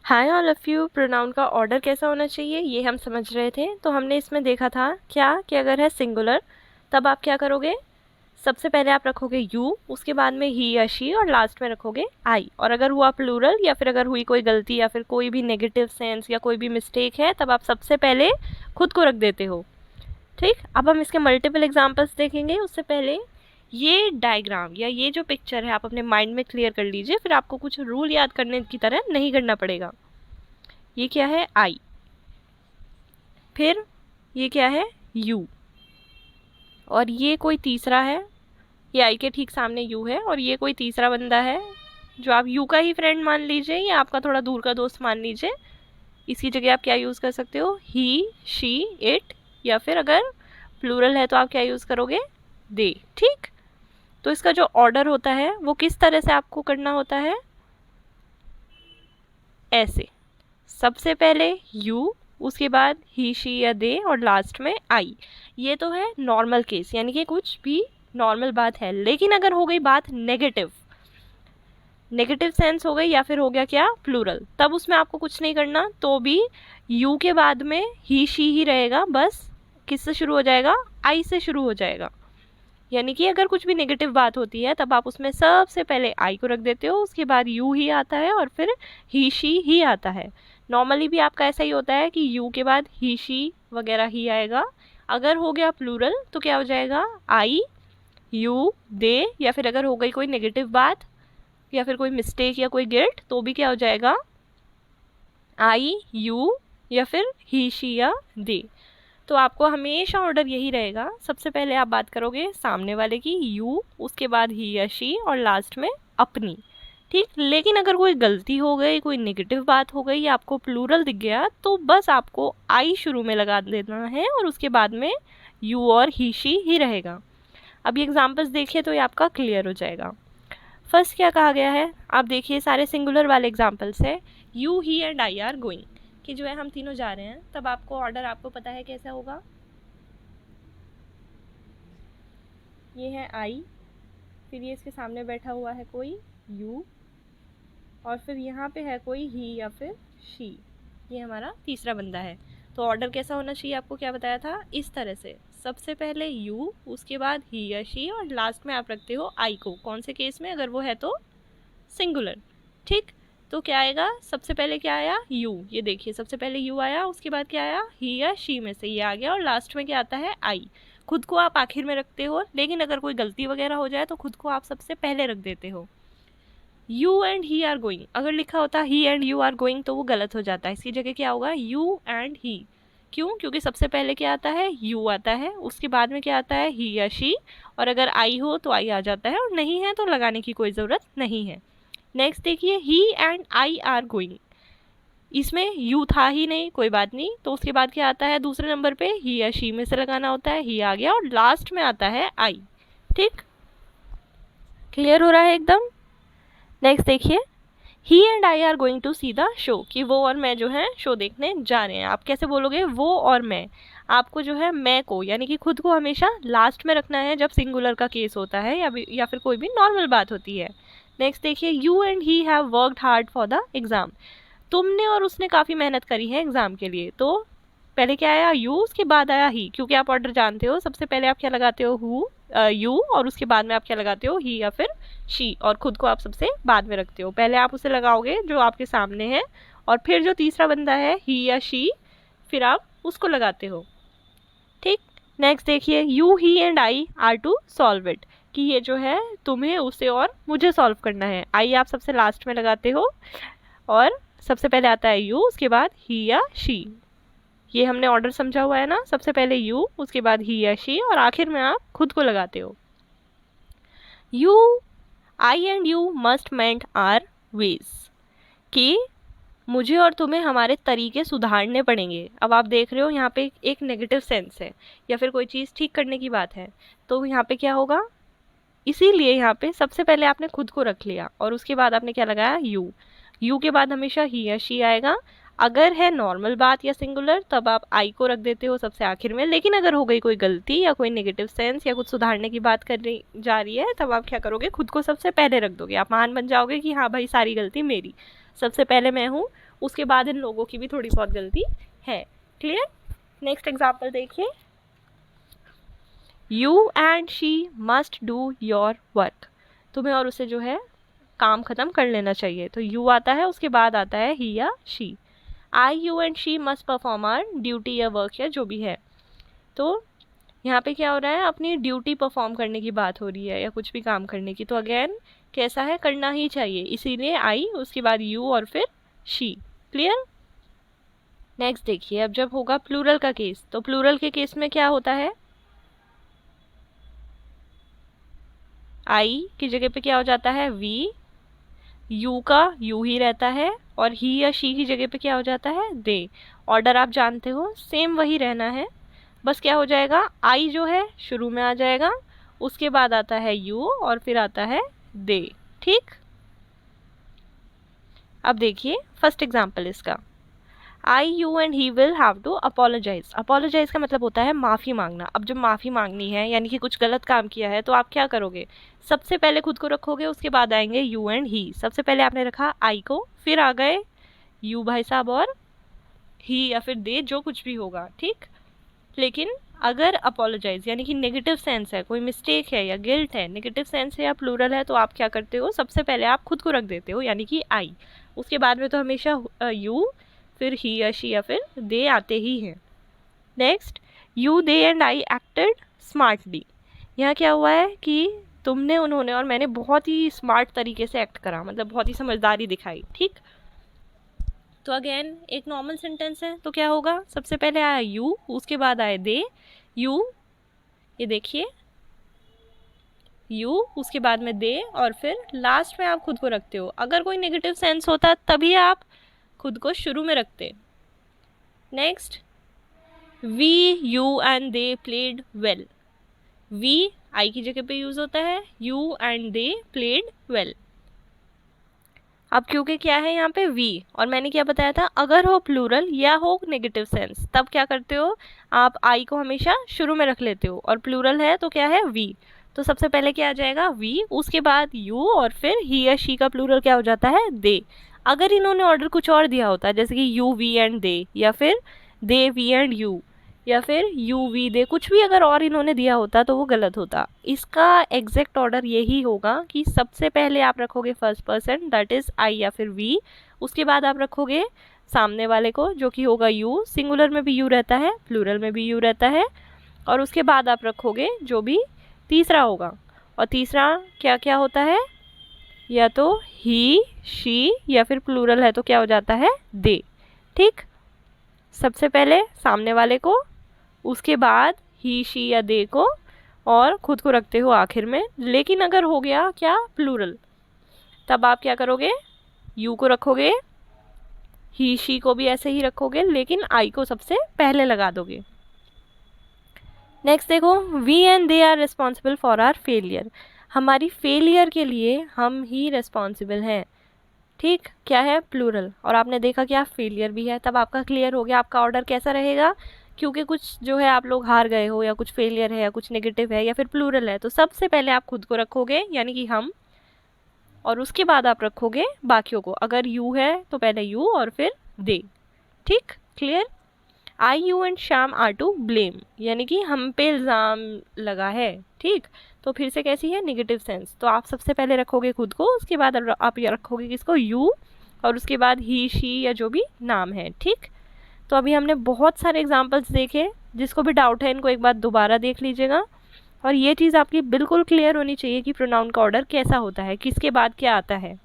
Hi all of you. Pronoun का order कैसा होना चाहिए ये हम समझ रहे थे। तो हमने इसमें देखा था क्या कि अगर है सिंगुलर तब आप क्या करोगे, सबसे पहले आप रखोगे यू, उसके बाद में ही या शी और लास्ट में रखोगे आई। और अगर हुआ प्लूरल या फिर अगर हुई कोई गलती या फिर कोई भी नेगेटिव सेंस या कोई भी मिस्टेक है तब आप सबसे पहले खुद को रख देते हो। ठीक, अब हम इसके मल्टीपल एग्जाम्पल्स देखेंगे। उससे पहले ये डायग्राम या ये जो पिक्चर है आप अपने माइंड में क्लियर कर लीजिए, फिर आपको कुछ रूल याद करने की तरह नहीं करना पड़ेगा। ये क्या है आई, फिर ये क्या है यू, और ये कोई तीसरा है, ये आई के ठीक सामने यू है, और ये कोई तीसरा बंदा है जो आप यू का ही फ्रेंड मान लीजिए या आपका थोड़ा दूर का दोस्त मान लीजिए। इसकी जगह आप क्या यूज़ कर सकते हो, ही, शी, इट, या फिर अगर प्लूरल है तो आप क्या यूज़ करोगे, दे। ठीक, तो इसका जो ऑर्डर होता है वो किस तरह से आपको करना होता है, ऐसे। सबसे पहले यू, उसके बाद ही, शी या दे, और लास्ट में आई। ये तो है नॉर्मल केस, यानी कि कुछ भी नॉर्मल बात है। लेकिन अगर हो गई बात नेगेटिव, नेगेटिव सेंस हो गई या फिर हो गया क्या प्लूरल, तब उसमें आपको कुछ नहीं करना, तो भी यू के बाद में ही शी ही रहेगा। बस किससे शुरू हो जाएगा, आई से शुरू हो जाएगा। यानी कि अगर कुछ भी नेगेटिव बात होती है तब आप उसमें सबसे पहले आई को रख देते हो, उसके बाद यू ही आता है और फिर ही शी ही आता है। नॉर्मली भी आपका ऐसा ही होता है कि यू के बाद ही शी वगैरह ही आएगा। अगर हो गया प्लूरल तो क्या हो जाएगा, आई, यू, दे, या फिर अगर हो गई कोई नेगेटिव बात या फिर कोई मिस्टेक या कोई गिल्ट तो भी क्या हो जाएगा, आई, यू, या फिर ही, शी या दे। तो आपको हमेशा ऑर्डर यही रहेगा, सबसे पहले आप बात करोगे सामने वाले की यू, उसके बाद ही या शी, और लास्ट में अपनी। ठीक, लेकिन अगर कोई गलती हो गई, कोई नेगेटिव बात हो गई या आपको प्लूरल दिख गया तो बस आपको आई शुरू में लगा देना है और उसके बाद में यू और ही शी ही रहेगा। अब ये एग्जाम्पल्स देखिए तो ये आपका क्लियर हो जाएगा। फर्स्ट क्या कहा गया है, आप देखिए सारे सिंगुलर वाले एग्जाम्पल्स है। You, he and I are going, कि जो है हम तीनों जा रहे हैं, तब आपको ऑर्डर आपको पता है कैसा होगा। ये है आई, फिर ये इसके सामने बैठा हुआ है कोई यू, और फिर यहाँ पे है कोई ही या फिर शी, ये हमारा तीसरा बंदा है। तो ऑर्डर कैसा होना चाहिए आपको क्या बताया था, इस तरह से। सबसे पहले यू, उसके बाद ही या शी, और लास्ट में आप रखते हो आई को। कौन से केस में, अगर वो है तो सिंगुलर। ठीक, तो क्या आएगा, सबसे पहले क्या आया यू, ये देखिए सबसे पहले यू आया, उसके बाद क्या आया ही या शी में से ये आ गया, और लास्ट में क्या आता है आई। खुद को आप आखिर में रखते हो, लेकिन अगर कोई गलती वगैरह हो जाए तो खुद को आप सबसे पहले रख देते हो। You and he are going, अगर लिखा होता he and you are going तो वो गलत हो जाता है। इसकी जगह क्या होगा, यू एंड ही। क्यों, क्योंकि सबसे पहले क्या आता है यू आता है, उसके बाद में क्या आता है ही या शी, और अगर आई हो तो आई आ जाता है, और नहीं है तो लगाने की कोई ज़रूरत नहीं है। नेक्स्ट देखिए, he and I are going, इसमें यू था ही नहीं, कोई बात नहीं, तो उसके बाद क्या आता है दूसरे नंबर पे, ही या शी में से लगाना होता है, ही आ गया, और लास्ट में आता है आई। ठीक, क्लियर हो रहा है एकदम। नेक्स्ट देखिए, he and I are going to see the show, कि वो और मैं जो है शो देखने जा रहे हैं। आप कैसे बोलोगे, वो और मैं, आपको जो है मैं को यानी कि खुद को हमेशा लास्ट में रखना है जब सिंगुलर का केस होता है या फिर कोई भी नॉर्मल बात होती है। नेक्स्ट देखिए, you and he have worked hard for the exam, तुमने और उसने काफ़ी मेहनत करी है एग्ज़ाम के लिए। तो पहले क्या आया यू, उसके बाद आया ही, क्योंकि आप ऑर्डर जानते हो, सबसे पहले आप क्या लगाते हो हु, यू, और उसके बाद में आप क्या लगाते हो ही या फिर शी, और खुद को आप सबसे बाद में रखते हो। पहले आप उसे लगाओगे जो आपके सामने है, और फिर जो तीसरा बंदा है ही या शी, फिर आप उसको लगाते हो। ठीक, नेक्स्ट देखिए, you, he and I are to solve it, कि ये जो है तुम्हें, उसे और मुझे सॉल्व करना है। आई आप सबसे लास्ट में लगाते हो, और सबसे पहले आता है यू, उसके बाद ही या शी। ये हमने ऑर्डर समझा हुआ है ना, सबसे पहले यू, उसके बाद ही या शी, और आखिर में आप खुद को लगाते हो। You, I and you must mend our ways, कि मुझे और तुम्हें हमारे तरीके सुधारने पड़ेंगे। अब आप देख रहे हो यहाँ पे एक नेगेटिव सेंस है या फिर कोई चीज़ ठीक करने की बात है, तो यहाँ पे क्या होगा, इसीलिए यहाँ पे सबसे पहले आपने खुद को रख लिया और उसके बाद आपने क्या लगाया यू। यू के बाद हमेशा ही या शी आएगा। अगर है नॉर्मल बात या सिंगुलर तब आप आई को रख देते हो सबसे आखिर में, लेकिन अगर हो गई कोई गलती या कोई नेगेटिव सेंस या कुछ सुधारने की बात करनी जा रही है तब आप क्या करोगे, खुद को सबसे पहले रख दोगे। आप महान बन जाओगे कि हाँ भाई सारी गलती मेरी, सबसे पहले मैं हूँ, उसके बाद इन लोगों की भी थोड़ी बहुत गलती है। क्लियर? नेक्स्ट एग्जाम्पल देखिए, you and she must do your work. तुम्हें और उसे जो है काम ख़त्म कर लेना चाहिए। तो यू आता है, उसके बाद आता है ही या she. I, you and she must perform our duty या वर्क या जो भी है। तो यहाँ पे क्या हो रहा है, अपनी ड्यूटी परफॉर्म करने की बात हो रही है या कुछ भी काम करने की। तो अगेन कैसा है, करना ही चाहिए, इसीलिए आई, उसके बाद यू और फिर शी। क्लियर? नेक्स्ट देखिए, अब जब होगा प्लूरल का केस, तो प्लूरल के केस में क्या होता है, आई की जगह पे क्या हो जाता है, वी, यू का यू ही रहता है, और ही या शी की जगह पे क्या हो जाता है, दे। ऑर्डर आप जानते हो, सेम वही रहना है, बस क्या हो जाएगा, आई जो है शुरू में आ जाएगा, उसके बाद आता है यू और फिर आता है दे। ठीक? अब देखिए फर्स्ट एग्जाम्पल इसका, I, you and he will have to apologise. Apologise का मतलब होता है माफ़ी मांगना। अब जब माफ़ी मांगनी है यानी कि कुछ गलत काम किया है तो आप क्या करोगे, सबसे पहले खुद को रखोगे, उसके बाद आएंगे यू एंड ही। सबसे पहले आपने रखा आई को, फिर आ गए यू भाई साहब और ही या फिर दे, जो कुछ भी होगा। ठीक? लेकिन अगर अपोलोजाइज यानी कि नेगेटिव सेंस है, कोई मिस्टेक है या गिल्ट है, नेगेटिव सेंस है या प्लूरल है, तो आप क्या करते हो, सबसे पहले आप खुद को रख देते हो यानी कि आई, उसके बाद में तो हमेशा यू, फिर ही या शी या फिर दे आते ही हैं। Next, you, they and I acted smartly. यहाँ क्या हुआ है कि तुमने, उन्होंने और मैंने बहुत ही स्मार्ट तरीके से एक्ट करा, मतलब बहुत ही समझदारी दिखाई। ठीक? तो अगेन एक नॉर्मल सेंटेंस है, तो क्या होगा, सबसे पहले आया यू, उसके बाद आए दे, यू, ये देखिए यू, उसके बाद में दे, और फिर लास्ट में आप खुद को रखते हो। अगर कोई नेगेटिव सेंस होता तभी आप खुद को शुरू में रखते। Next, we, you and they played well. We I की जगह पे यूज होता है, you and they played well. अब क्योंकि क्या है यहाँ पे वी, और मैंने क्या बताया था, अगर हो प्लूरल या हो नेगेटिव सेंस तब क्या करते हो, आप आई को हमेशा शुरू में रख लेते हो, और प्लूरल है तो क्या है, वी। तो सबसे पहले क्या आ जाएगा, वी, उसके बाद यू, और फिर ही या शी का प्लूरल क्या हो जाता है, दे। अगर इन्होंने ऑर्डर कुछ और दिया होता, जैसे कि यू, वी एंड दे, या फिर दे, वी एंड यू, या फिर यू, वी, दे, कुछ भी अगर और इन्होंने दिया होता तो वो गलत होता। इसका एग्जैक्ट ऑर्डर यही होगा कि सबसे पहले आप रखोगे first person, that is I या फिर वी, उसके बाद आप रखोगे सामने वाले को जो कि होगा यू, सिंगुलर में भी यू रहता है, प्लूरल में भी यू रहता है, और उसके बाद आप रखोगे जो भी तीसरा होगा। और तीसरा क्या क्या होता है, या तो ही, शी, या फिर प्लूरल है तो क्या हो जाता है, दे। ठीक? सबसे पहले सामने वाले को, उसके बाद ही, शी या दे को, और खुद को रखते हो आखिर में। लेकिन अगर हो गया क्या, प्लूरल, तब आप क्या करोगे, यू को रखोगे, ही, शी को भी ऐसे ही रखोगे, लेकिन आई को सबसे पहले लगा दोगे। नेक्स्ट देखो, we and they are responsible for our failure. हमारी फेलियर के लिए हम ही रिस्पॉन्सिबल हैं। ठीक? क्या है, प्लूरल, और आपने देखा कि आप फेलियर भी है, तब आपका क्लियर हो गया आपका ऑर्डर कैसा रहेगा, क्योंकि कुछ जो है आप लोग हार गए हो, या कुछ फेलियर है, या कुछ नेगेटिव है, या फिर प्लूरल है, तो सबसे पहले आप खुद को रखोगे यानी कि हम, और उसके बाद आप रखोगे बाकियों को। अगर यू है तो पहले यू और फिर दे। ठीक? Clear? I, you and Shyam are to blame, यानी कि हम पे इल्ज़ाम लगा है। ठीक? तो फिर से कैसी है, नेगेटिव सेंस, तो आप सबसे पहले रखोगे खुद को, उसके बाद आप ये रखोगे किसको, यू, और उसके बाद ही, शी, या जो भी नाम है। ठीक? तो अभी हमने बहुत सारे एग्जाम्पल्स देखे, जिसको भी डाउट है इनको एक बार दोबारा देख लीजिएगा, और ये चीज़ आपकी बिल्कुल क्लियर होनी चाहिए कि प्रोनाउन का ऑर्डर कैसा होता है, किसके बाद क्या आता है।